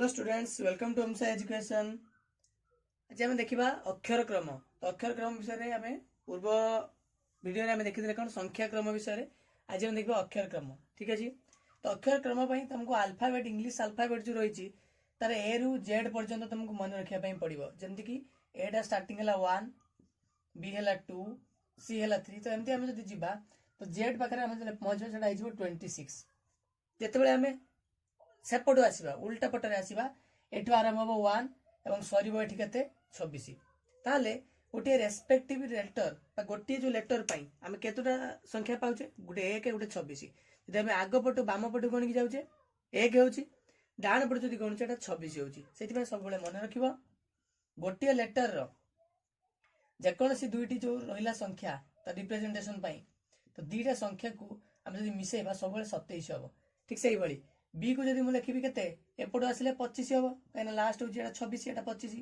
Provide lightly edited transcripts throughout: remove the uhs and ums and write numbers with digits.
Hello students, welcome to Hamsa education. आज आम देखा अक्षर क्रम। तो अक्षर क्रम विषय में पूर्व वीडियो में देखी कौन संख्या क्रम विषय। आज हम देखा अक्षर क्रम। ठीक अच्छे। तो अक्षर क्रम तुमको आल्फाबेट इंग्लिश आल्फाबेट जो रही तार ए रु जेड पर्यंत तुमको मन रखा पड़ो। जमीक एटा स्टार्टिंग है 1, बी है 2, सी है 3। तो एमती आम जो जा तो जेड पाखे पहुंचा से 26। जिते आम सेपटू आसवा उल्टा पटरे आसवा एठू आरंभ हम 1 और सर ये 26। ताले गोटे रेस्पेक्टिव लेटर गोटे जो लेटर आम केतोटा संख्या पाचे गोटे 1 गोटे 26। जब आम आग पटू बाम पटू गणिकी जाऊे 1 हो डाण पटू जो गणुचे 26 हो। सब मन रख गोटे लेटर जेकोसी दुईटी जो रहा संख्या रिप्रेजेंटेशन तो दीटा संख्या को आम जो मिसेबा सब 27 हम। ठीक से भाई बी को जब मुझे लिखी के एपट आसे 25 हम कहीं लास्ट हूँ 26 एटा 25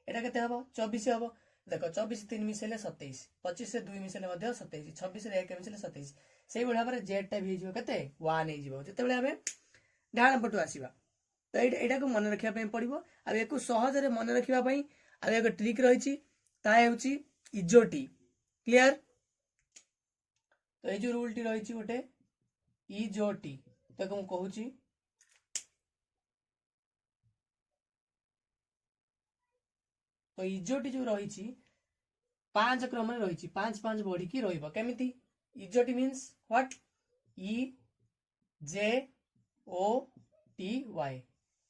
एटा के 24 हम। देख 24 3 मिसेले 27, 25 से 2 मिसेले 27, 26 से 1 मिसेले 27। से भाव में जेडटा भी हो 1 होते आम डाण पटू आसवा। तो यहाँ को मन रखा पड़ो। आ सहज मन रखापी एक ट्रिक रही इजोटी। क्लियर। तो ये रूल टी रही गोटे इजोटी। तो मुझे कहूँ तो इजोटी जो रही 5 क्रम रही 5 5 बढ़ी रही इजोटी means what E J O T Y.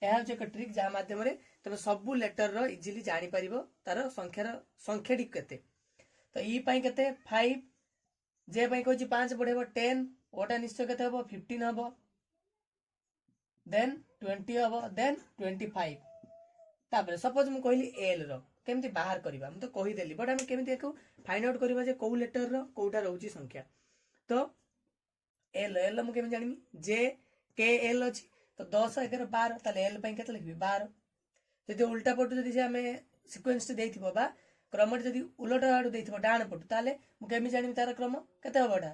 यह हूँ एक ट्रिक जहाँ मध्यम तुम सब लेटर रो इजिली जापर तार संख्याटी केते। तो ई पाई केते 5, जे पाई कहूँ 5 बढ़ेब 10, ओटा निश्चय केते हम 15 हम, देन 20 हम, देन 25। तापर सपोज मुझे कहली एल रो केमती बाहर करवा मुझे तो कहीदेली बट आम केमी फाइंड आउट करवा कौ लेटर रो कौटा रोची संख्या। तो एल एल मुझे जानी जे के एल अच्छी तो 10 11 12 ताले एल पाई केते लिखबी 12। जदि उल्टा पटु जदि आम सिक्वेन्स देइथिबो बा क्रम जदि उलटा आड़ू देइथिबो डाण पटु ताले मु केमी जानिबी तार क्रम केते हबोटा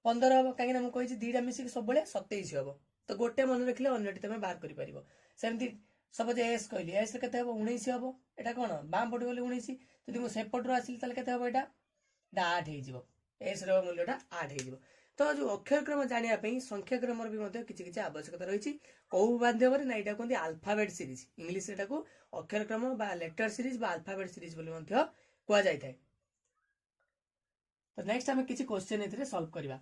15 हम कहीं ना मुझे दीटा मिसिक सब 27 हम। तो गोटे मन रखिले अन्यटी तुम बाहर कर पार। सेमती सपोज एस कहली एस के 19 हम यहाँ कौन बाम पटू गली 19 जब मुझे सेपटू आसली के हम यहाँ 8 हो एस रूल्यटा 8 हो। तो जो अक्षर क्रम जानापी संख्या क्रम भी किसी आवश्यकता रही कौ माध्यम ना यहाँ कहते आल्फाबेट सीरीज इंग्लीश को अक्षर क्रम लेटर सीरीज आल्फाबेट सीरीज कह जाए। तो नेक्स्ट आम किसी क्वेश्चन ए सॉल्व करवा।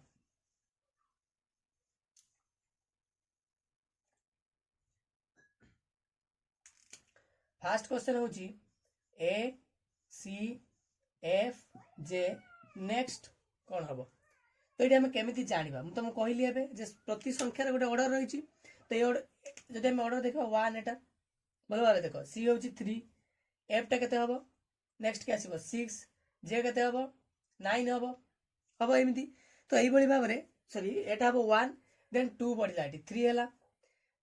फास्ट क्वेश्चन हूँ ए सी एफ जे नेक्स्ट कौन हम। तो ये आम केमी जाना मुझे तुमको कहली एवं प्रति संख्यार गोटे अर्डर रही। तो ये जब आम अर्डर देखा 1 एटा भल भाव देख सी हूँ 3, एफ टा के हम नेक्स्ट के आसो 6, जे के हम 9 हम एमती। तो यही भाव में सॉरी एटा हम 1 देन 2 बढ़ला ये 3 है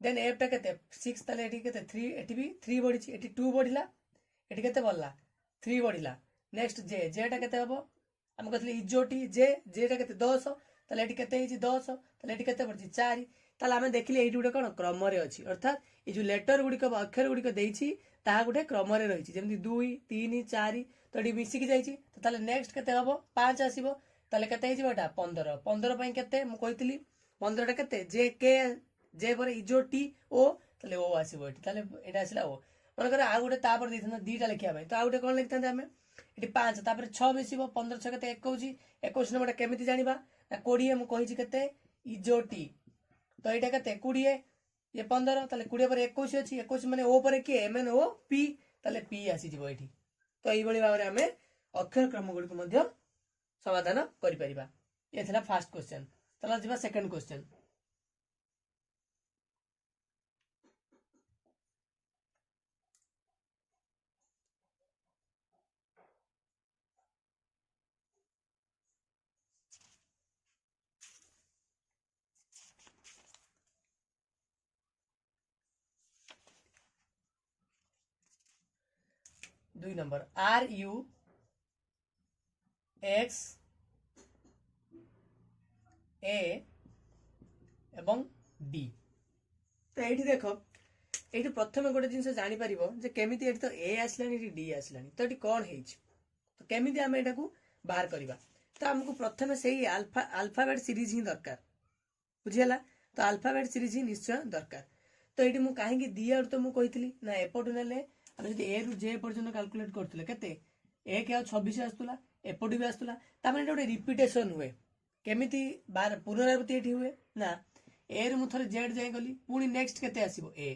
देन एफ टा के 6 ताले ये 3 ये भी 3 बढ़ी ये 2 बढ़ला ये के बढ़ला 3 बढ़ला। नेक्स्ट जे जेटा के हम आम कहते इजोटी जे जेटा के 10 ताले ये के 10 ताले ये के पड़ी 4 ताले आम देखिले ये गोटे कौन क्रम अच्छी अर्थात ये जो लेटर गुड़िक अक्षर गुड़िक देती गोटे क्रम रही जमी 2 3 4 तो ये मिसिकी जाइए। तो ताले नेक्स्ट के हम 5 आसो ताले के 15 15 के मुझे 15 टा के जे के जे पर इजो टी ओ ताले ओ आसो ये आसला ओ मन कर आउ गोटे तापर देता दीटा लिखा तो आउ गोटे कौन लिखता आम ये 5 तापर 6 मिस 15 6 के 21 21 नंबर केमी जाना ना 20 मुझे के इजो टी तो यहाँ के 20 ये 15 ताले 20 पर 21 अच्छी 21 मैंने ओ पर किए एम एन ओ पी ताले पी आसीज ये। तो यही भाव में आम अक्षर क्रम गुड़िक समाधान कर ये फास्ट क्वेश्चन। चलो जी सेकंड क्वेश्चन। दुई नंबर आर यू एक्स ए एवं डी। तो ये देख ये प्रथम गोटे जिन जापर जे केमी ये तो ए आसला डी आसला तो ये कौन है तो केमी आम यहाँ बाहर करवा तो आमको प्रथम से अल्फाबेट सीरीज ही दरकार बुझीगला तो अल्फाबेट सीरीज ही निश्चय दरकार तो ये मुझे कहीं दी आड़ तो मुझे ना एपटू ना आम जो ए रु जे पर्यटन काल्कुलेट करते केते 1 और 26 आसूला एपटू भी आसूला तार गोटे रिपिटेसन हुए केमी बार पुनरावृत्ति ये हुए ना ए रु मुझे जेड जाए गली पुणी नेक्स्ट केते आसीबो ए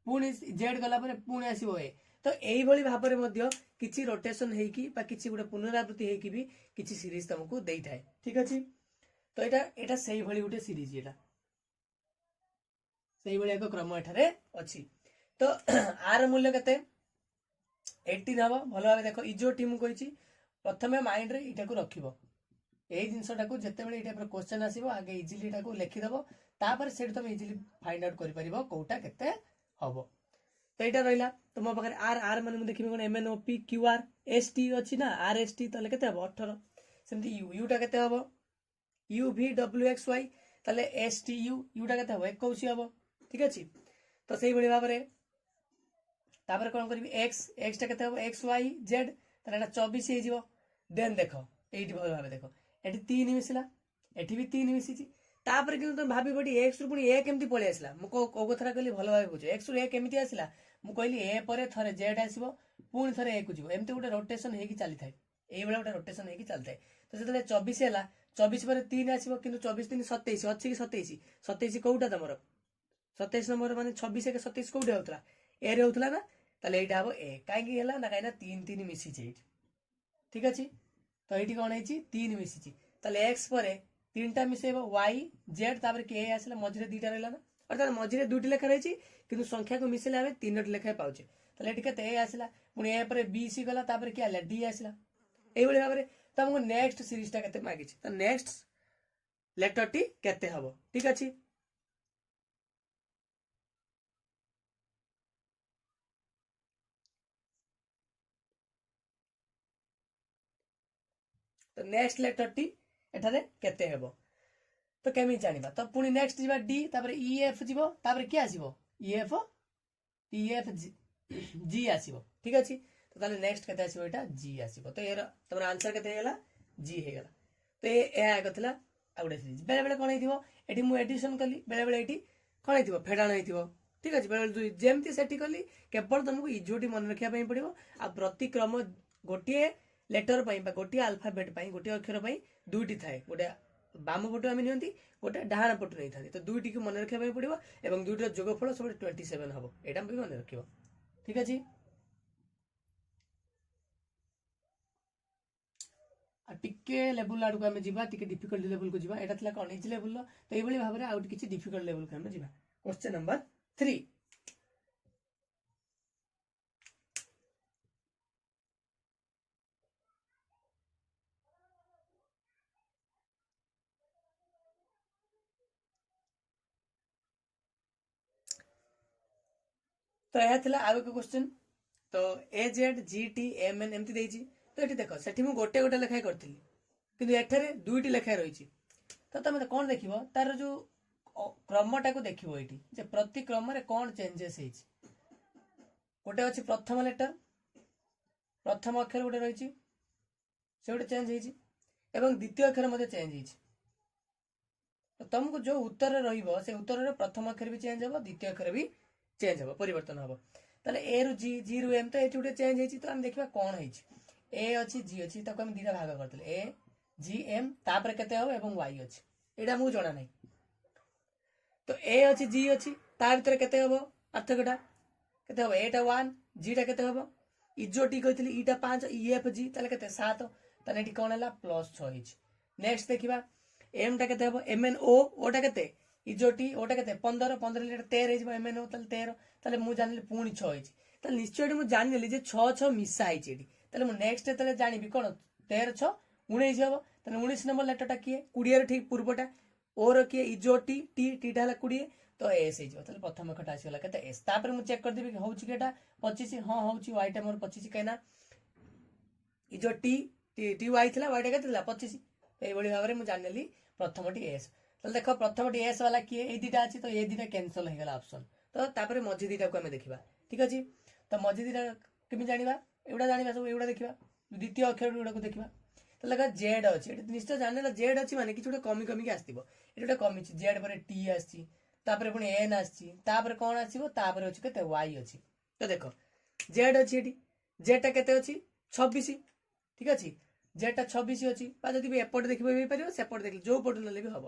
पुणी जेड गला परे पुणी आसीबो ए तो यही भाव में किसी रोटेशन होगी गोटे पुनरावृत्ति होगी भी किसी सीरीज तुमको दे थाए ठीक अच्छे तो यहाँ से गोटे सीरीज यहाँ से एक क्रम एठारे अच्छी तो आर मूल्य केते 18 हम भल भाव देख इजोटी मुझे प्रथम माइंड रे इटा को रखिबो यही जिनसा जिते बड़े टाइप क्वेश्चन आसीबो आगे इजिली इटा को लिखिदेव तापर से तुम इजिली फाइंड आउट कर पारिबो कोटा केते हबो तो यहाँ रहा तो मो पाखे आर आर मैंने देखिए कौन M N O P Q R S T अच्छी ना आर एस टी ताले केते हबो 18 सेमती यू यूटा केते हबो यू भी डब्ल्यू एक्स वाई ताले एस टी यू यूटा केते हबो 21 हबो ठीक अच्छे तो से भाव में तापर कौन करी एक्स एक्स टा केते हबो एक्स वाई जेड ताले 24 हो देन देख ये भल भाव देख ये 3 मिसला ये भी 3 मिसी तापर कि तुम भाभी पड़ी एक्स रु पुणी ए केमती पलि आसला मुझे कथा कहली भल भाव बुझ एक्स रु ए केमती आसला मुझे कहली ए पर थे जेड आसो पुणी थे ए को जीव एमती गोटे रोटेशन होगी चली थाए ये गोटे रोटेशन होगी चली थाए तो जो 24 है 24 पर 3 आसो कि 24 3 27 अच्छी कि 27 कौटा तुम 27 नंबर माने 26 के 27 कौटे होता ए रे होता ना ताले यहाँ हम ए कहीं ना कहीं 3 3 मिसी ठीक अच्छे तो ये कौन है 3 मिसी एक्स पर 3टा मिसेब वाई जेड तापर के आसला मझे 2टा रहा ना अर्थात मझे 2टी लेखा रही कि संख्या को मिसेले आम 3टी लेखाएं पाचे तो ये आसला पुणी ए पर बी सी गला तापर क्या आला डी आसला यही भाव में तो हमको नेक्स्ट सीरीजटा केते मागी तो नेक्स्ट लेटर टी केते हबो ठीक अच्छे तो नेक्स्ट लेटर टी एठारे केते हेबो तो केमी जानिबा तो पुणी नेक्स्ट जीवा डी तापर ई एफ जीवो तापर क्या आसीबो ई एफ जी आसीबो ठीक अछि तो ताले नेक्स्ट केते आसीबो एटा जी आसीबो तो यार तमर आंसर केते हेला जी हे गेला तो ए आगो थिला आउडे सीरीज बेले बेले कोन हेतिबो एठी मु एडिशन कली बेले बेले एठी कोन हेतिबो फेडाण हेतिबो ठीक अछि बेले बेले जेमती सेठी कली केवल तुमको इजोटी मन रखिया पई पड़िबो आ प्रति क्रम गोटिए लेटर पई बा गोटिए अल्फाबेट पई गोटिए अक्षर पई दुईटी थाए गोटे बाम पटु आम नि गोटे डाण पटु नहीं था तो दुईटी को मन रखा पड़ो और दुईटर जोगफल सब 27 हम यहाँ भी मन रख ठीक अच्छे टिके लेवल आड़ को आम जा डिफिकल्ट लेवल को जावा यहाँ कौन इजी लेवल तो ये भाव में आउट किसी डिफिकल्ट लेवल को आम जा क्वेश्चन नंबर 3 तो यह थिला आउ एक क्वेश्चन तो A Z G T M N एमती देछि तो ये देख से गोटे गोटे लेखाएं करी कि एठारे 2टी लेखाएं रही तो तुम कौन देख तार जो क्रमटा को देख ये प्रति क्रम कौन चेंजेस गोटे अच्छी प्रथम लेटर प्रथम अक्षर गोटे रही से गोटे चेंज हो द्वितीय अक्षर चेंज तो तुमको जो उत्तर से उत्तर प्रथम अक्षर भी चेंज हम द्वितीय अक्षर भी चेंज हम परिवर्तन हम ताले ए रु जी जी रु एम तो ये गोटे चेंज होती तो आम देखा कौन है ए अच्छी जी अच्छी ताको हम 2टा भाग करते ए जी एम तापर केते हम एवं वाई अच्छी यहाँ मुझे जना नहीं तो ए अच्छी जी अच्छी ता भर केते हम पार्थक्यटा केते हम एटा 1 जीटा केते हम इजो टी कहती इटा 5 ई एफ जी ताले केते 7 ताले एटी कौन है +6 नेक्स्ट देखा एम टा केते हम एम एन ओ ओटा केते इजो टी ओटा केते 15 15 13 एम एन ओ ताले 13 ताले मु जानिले पुणी 6 ताले निश्चय मु जानिले जे 6 6 मिसा आइछि एटी ताले मु नेक्स्ट ताले जानिबी कोन 13 6 19 हबो ताले 19 नंबर लेटरटा किए 20 ठीक पूर्वटा ओर किए इजो टी टी टीटा हला 20 तो एस हो ताले प्रथम खटा आसीगला केते एस तापर मु चेक कर देबी कि होउछि केटा 25 हां होउछि वाईटा मोर 25 कैना इजो टी टी टी वाई थिला वाईटा केते थिला 25 एई बडी भाबरे मु जानिली प्रथमटी एस ताले देखो प्रथमटी एस वाला किए ए 2टा अछि तो ए 2टा कैंसिल हो गला ऑप्शन तो तापर मझी दुईटा को आम देखा ठीक अच्छे। तो मझी दुईटा केमी जाना एगुड़ा जाना सब एगुड़ा देखा द्वितीय अक्षर गुड़ा को देखा तो लगा जेड अच्छी निश्चय जाने जेड अच्छी माने कि कमी कमिक आसो ये कमी जेड पर टी आसपर पुणी एन आसपर कौन आसपर अच्छी के वाई अच्छी। तो देख जेड अच्छी जेडटा के 26 ठीक अच्छे जेडटा 26 अच्छी जब भी एपटे देखिए सेपटे देख जो पट ना भी हम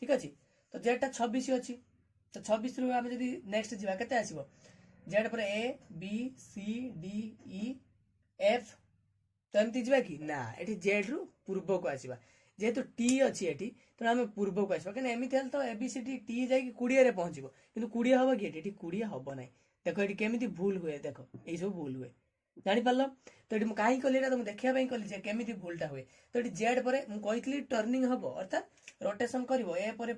ठीक अच्छे। तो जेडटा 26 अच्छी तो 26 रु आम जब नेक्स्ट जावा के आसो जेड पर A B C D E F तो एमती जा कि ना ये जेड रु पूर्व को आसवा जेहेतु टी अच्छी ये तेना आम पूर्व को आसवा कहीं एमती तो A B C D T जा 20 पहुँचो कि 20 हम कि ये 20 हम ना देख ये केमी भूल हुए देख ये सब भूल हुए जापार। तो ये कहीं कली तुम देखापी कली केमी भूलटा हुए। तो ये जेड पर मुझे टर्निंग हम अर्थात रोटेशन कर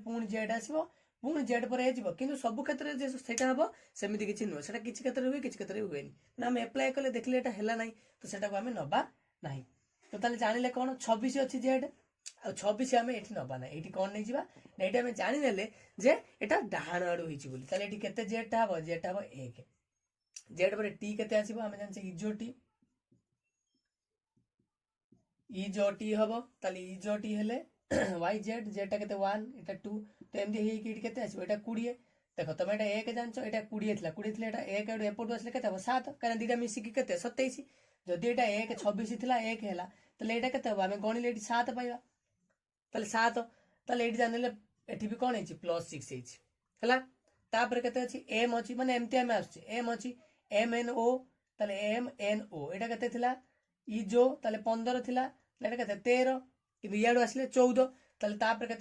पुणी जेड आसो पुणी जेड पर कि सब क्षेत्र में से हम सेमती किसी नुह से किसी क्षेत्र में हुए किसी क्षेत्र में हुए ना आम एप्लाय कले देखले यहाँ है ना तो सेटा आम नवा ना। तो ताले जानिले कौन 26 अच्छी जेड आ 26 आम ये नवा ना ये कौन नहीं जावा ना ये आम जाने जे यहाँ डाण आड़ू होती के जेडटा हम जेडटा हम 1 जेड पर टी के आम जाने इजो टी इजो टी हम ताले इजो टी हेले वाई जेड जेडटा के 1 एटा 2 तो एमती के आसो यहाँ 20 देख तुम ये 1 जान यहाँ 20 था 20 थी एक एपटू आसे के 7 कहीं दुटा मिसिकी के 27 जदि यहाँ 1 26 थी 1 है तो यहाँ के आम गणिले 7 पाइबा ताले 7 ताले ये जान ये भी कौन है +6 है तापर के एम अच्छी माने एमती आम आस एम अच्छी एम एन ओ ताले एम एन ओ यहाँ के इजो ताले 15 थी यहाँ के 13 कि इाड़ू आसिले 14 ताले तापर के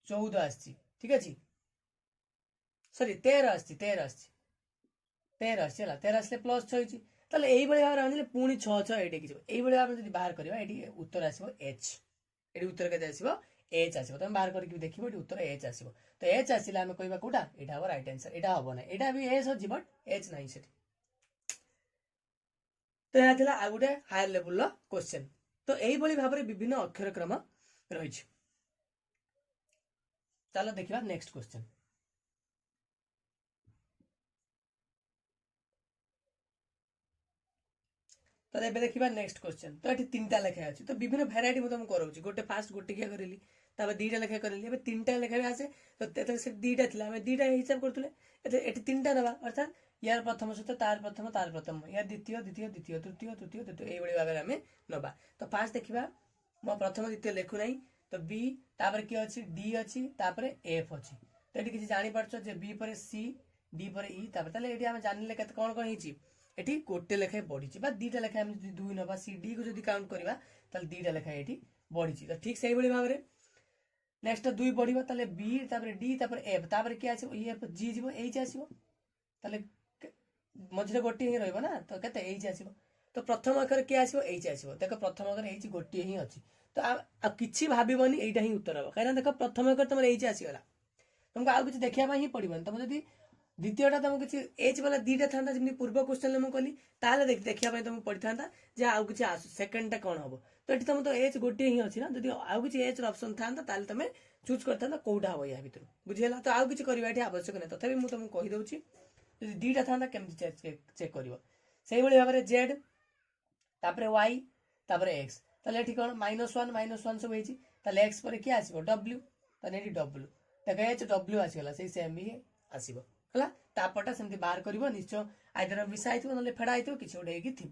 14 आसी ठीक अच्छे सरी 13 आसी 13 आसी 13 आसी 13 आसले +6 ताले यही भाव में पुणी 6 6 ये भाव में बाहर करवा ये उत्तर आसो एच ये उत्तर के आसो एच आसो तुम बाहर करके देख उत्तर एच आसो। तो एच आसिले आम कह कौटा यहाँ हम रईट आंसर यहाँ हम ना यहाँ भी एच अच्छी बट एच ना से। तो यहाँ आ गोटे हायर लेवल क्वेश्चन। तो यही भाव में विभिन्न अक्षर क्रम रही। चलो देखा नेक्स्ट क्वेश्चन। तो ये देखा नेक्स्ट क्वेश्चन। तो ये 3टा लेखा अच्छी तो विभिन्न भेराइटी मुझे तुमको कराऊँ गोटे फास्ट गोटे क्या करी तापर 2टा लेखा करी 3टा लेखा भी आसे तो से 2टा थी 2टा हिसाब करूँ ये 3टा ना अर्थात यार प्रथम सहित तार प्रथम यार द्वितीय द्वितीय द्वितीय तृतीय तृतीय तृतीय ये भाव में आम नवा। तो फास्ट देखा मो प्रथम द्वितीय लिखु ना तो बी तापर किए अच्छी डी अच्छी तापर एफ अच्छी तो ये किसी जापार बी पर सी डी पर ई तापर ये आम जान कौन कौन ये गोटे लेखाएं बढ़ी 2टा लेखाएं आम 2 नवा सी डी को जो काउंट करवा 2टा लेखाएं ये बढ़ी। तो ठीक से भाव में नेक्स्ट 2 बढ़िया ताले बी तापर डी तापर एफ तापर किए आसो एफ जी जीव एच आसो ताले मझे गोटे ही रहा तो के आसो। तो प्रथम अक्षर किए आसो एच आसो देख प्रथम अक्षर एच गोटे ही अच्छी तो कि भावन यहाँ ही उत्तर हम कहीं देख प्रथम अक्षर तुम एच आसीगला तुमको आउ कि देखा ही पड़ो तुम जब द्वितीयटा तुमको किसी एच वाला 2टा था जमी पूर्व क्वेश्चन में कली ताले देखा तुमको पड़ी था जे आउ कि आसु सेकेंडटा कौन हम तो ये तुम तो एच गोटे ही अच्छी ना जब आउ कि एच ऑप्शन था तुम चूज करता कौटा हम या भर बुझेगा। तो आउ कि आवश्यक नहीं तथापि मुझे तुमको कहीदे जो 2टा था केमती चेक कर से भाव में जेड तापर वाई तापर एक्स ताले ये कौन -1 सब होती एक्स पर किए आसो डब्ल्यू ताले ये डब्ल्यू देख एच डब्ल्यू आसीगला से सेम ही आसो है तापटा सेमती बाहर कर निश्चय आइदर मिसाई थो ना फेड़ा हो किसी गोटे थी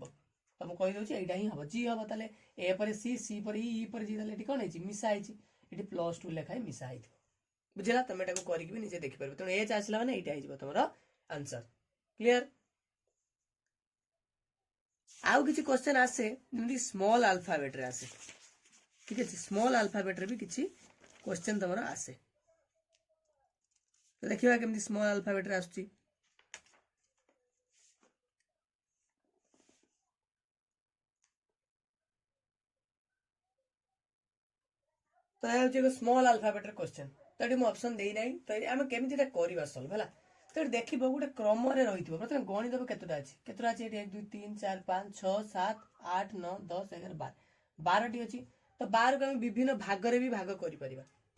तो मुझे कहीदे यहाँ ही हम जी हम ताले ए पर सी पर ई पर जी ये कौन है मिसाई ये +2 लेखाएं मिसाई बुझेगा तुम यहाँ करके निजे देखिपार तेणु एच आसला मैंने यहाँ तुम आंसर क्लियर। आउ किसी क्वेश्चन आसे जमी स्मॉल अल्फाबेट रे आसे ठीक है स्मॉल अल्फाबेट रे भी किसी क्वेश्चन तुम आसे तो देखिए केमती स्मॉल अल्फाबेट रे आसुची। तो यह हूँ स्मॉल अल्फाबेट क्वेश्चन तो ये ऑप्शन दे ना तो आम केमी करवा सल्व है तो ये देख गोटे क्रम रही प्रथम गणिदेव केतटा अच्छी 1 2 3 4 5 6 7 8 9 10 11 12 12टी अच्छी तो 12 को आम विभिन्न भाग में भी भाग कर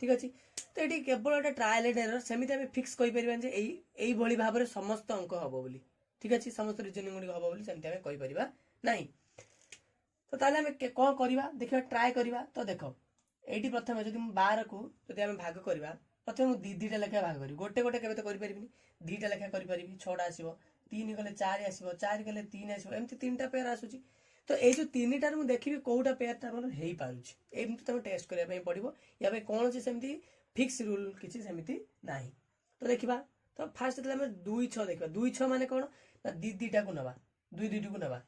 ठीक अच्छे। तो ये केवल गोटे ट्रायल एंड एरर, सेमती आम फिक्स कहीपर जे यही भाव में समस्त अंक हम बोली, ठीक अच्छे, समस्त रिजनिंग गुड़िक हम बोली सेमती आम कहीपर ना। तो ताले आम कौन करवा देखा ट्राए करवा। तो देख ये प्रथम जब 12 को जब आम भाग करवा, प्रथम मुझे दीटा लेखा भाग करी, गोटे गोटे केवे तो करें दीटा लेखा करी, 6टा आसो, 3 गले 4 आसो, 4 गले 3 आसो, एमती 3टा पेयर आसूची। तो ये जो 3टार मुझे देखी कौटा पेयरटा मोर हो पारे, एमती तुम टेस्ट करने पड़ो, या कौन सेमती फिक्स रूल किसी सेमती ना। तो देखा तो फास्ट जो 2 6 देखा, 2 6 मान कौन ना दीटा को नवा, 2 2 को नवा।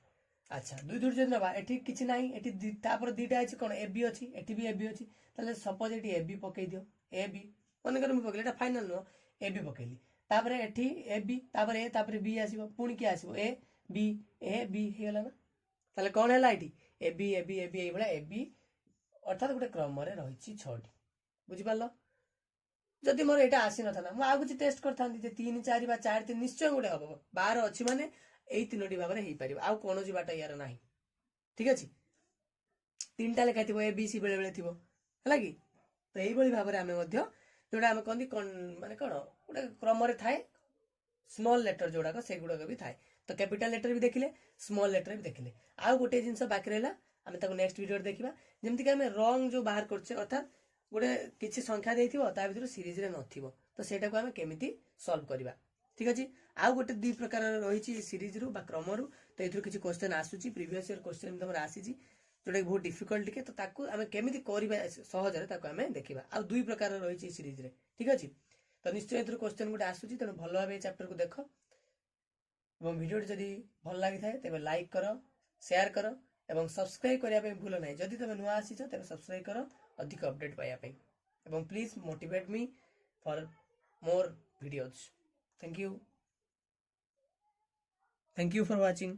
अच्छा 2 2 जो नवा ये किसी ना, ये दीटा अच्छी कौन ए बी अच्छी, ये भी ए बी अच्छी, सपोज ये ए बी पकई दियो, ए बी मनकर मुझे पकड़ी फाइनाल नुह, ए बी पकईली, तापर एठी ए बी, तापर ए, तापर बी आसीबो, पुणी किए आसीबो ए बी हेगला ना। ताले कौन है ये A B A B A B, ये ए बी अर्थात गोटे क्रम रही 6टी, बुझिपार। जदि मोर यहाँ आसी ना मुझे आउ कुछ टेस्ट करता 3 4 बा 4 3 निश्चय गोटे हम 12 अच्छी माने यही 3टी भाव में हो पार, आउ कौन बाट यार ना, ठीक अच्छे। 3टा लेखा थी ए बी सी बेले बेले थी है कि। तो यही भाव में आम जोड़ा आम कहती माने कौन गोटे क्रम थाए स्मॉल लेटर जोड़ाक से गुड़ाक भी थाए। तो कैपिटल लेटर भी देखिले, स्मॉल लेटर भी देखिले। आउ गोटे जिनस बाकी रहा आम नेक्स्ट वीडियो देखा, जमीक आम रंग जो बाहर करछे अर्थात गोटे किसी संख्या देता भर सीरीज रे नथिबो, तो सेटा को आम केमिति सॉल्व करवा, ठीक अच्छे। आउ गोटे 2 प्रकार रही सीरीज रु बा क्रम रु, तो ये किसी क्वेश्चन आसूची प्रीवियस ईयर क्वेश्चन तुम आसी जोटा बहुत डिफिकल्ट टिके, तो ताकू आम केमिति करबा सहजरे ताकू आम देखा। आ 2 प्रकार रही सीरीज रे, ठीक अच्छे। तो निश्चय ये क्वेश्चन गोटे आसूची, तेणु भल भाव चैप्टर को देख, और वीडियो जदि भल लगी था तेज लाइक कर, शेयर कर और सब्सक्राइब करने भूल ना। जदि तुम नुआ आसीच तेज सब्सक्राइब कर अधिक अपडेट पाइबापी, और please motivate me for more videos. Thank you for watching.